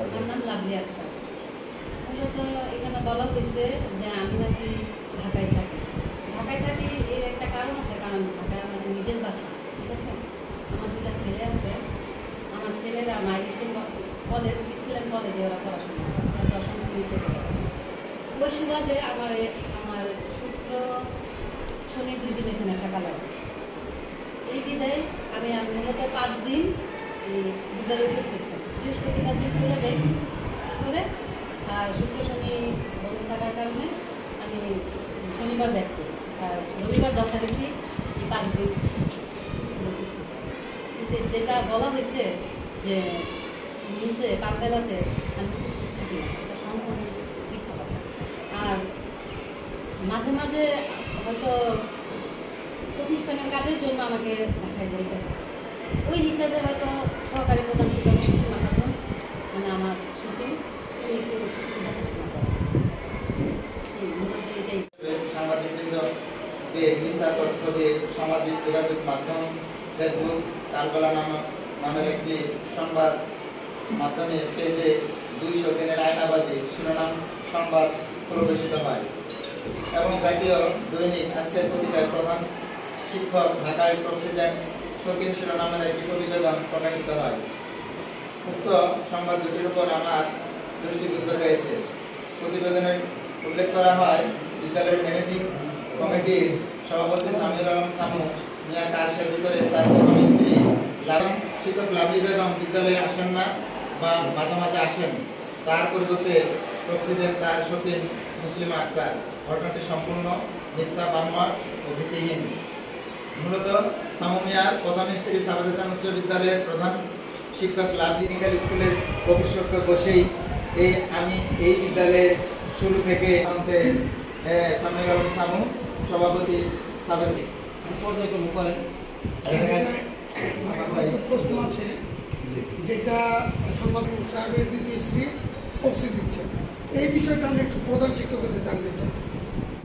আমার নাম লাভলি আক্তার। মূলত এখানে বলা হয়েছে যে আমি নাকি ঢাকায় থাকি এর একটা কারণ আছে, কারণ ঢাকায় আমাদের নিজের বাসা, ঠিক আছে। আমার দুটা ছেলে আছে, আমার ছেলেরা মাইলস্টোন কলেজ স্কুল অ্যান্ড কলেজে ওরা পড়াশোনা করে, দশম শ্রেণীতে ওই সুবাদে আমার শুক্র শনি 2 দিন এখানে থাকা লাগে। এই বিদায় আমি মূলত 5 দিন এই বিদ্যালয়ে উপস্থিত থাকি। বৃহস্পতিবার দিন চলে যাই করে, আর শুক্র শনি বন্ধ থাকার কারণে আমি শনিবার ব্যাক করি, আর রবিবার যথারীতি এই 5 দিন স্কুলে উপস্থিত থাকি। কিন্তু যেটা বলা হয়েছে যে নিউজে কালবেলাতে আমি উপস্থিত থাকি না, এটা সম্পূর্ণ মিথ্যা কথা। আর মাঝে মাঝে হয়তো প্রতিষ্ঠানের কাজের জন্য আমাকে ঢাকায় যাইতে হয়, ওই হিসাবে হয়তো সহকারী প্রধান শিক্ষক মানে আমার ছুটি একটু সাংবাদিকবৃন্দকে মিথ্যা তথ্য দিয়ে সামাজিক যোগাযোগ মাধ্যম ফেসবুক কালবেলা নামের একটি সংবাদ মাধ্যমে পেজে 200 দিনের আয়নাবাজি শিরোনাম সংবাদ প্রকাশিত হয় এবং জাতীয় দৈনিক আজকের পত্রিকায় প্রধান শিক্ষক ঢাকায় প্রেসিডেন্ট শৌখিন শিরোনামের একটি প্রতিবেদন প্রকাশিত হয়। উক্ত সংবাদ দুটির উপর আমার দৃষ্টিগোচর হয়েছে। প্রতিবেদনে উল্লেখ করা হয়, বিদ্যালয়ের ম্যানেজিং কমিটির সভাপতি সামিউল আলম সামু মিয়া কারসাজি করে তার প্রথম স্ত্রী শিক্ষক লাভলি বেগম বিদ্যালয়ে আসেন না বা মাঝে মাঝে আসেন, তার পরিবর্তে প্রেসিডেন্ট তার শৌখিন মুসলিমা আক্তার। ঘটনাটি সম্পূর্ণ মিথ্যা, বানোয়াট ও ভিত্তিহীন। মূলত সামু মিয়ার প্রথম স্ত্রী সাবাজান উচ্চ বিদ্যালয়ের প্রধান শিক্ষক লাভলি মেডিকেল স্কুলের প্রবেশকক্ষে বসেই আমি এই বিদ্যালয়ের শুরু থেকে সামিউল আলম সামু সভাপতি প্রশ্ন আছে যেটা সংবাদ সাহেবের দ্বিতীয় স্ত্রী পক্সি দিচ্ছে, এই বিষয়টা আমি একটু প্রধান শিক্ষকের কাছে জানতে চাই।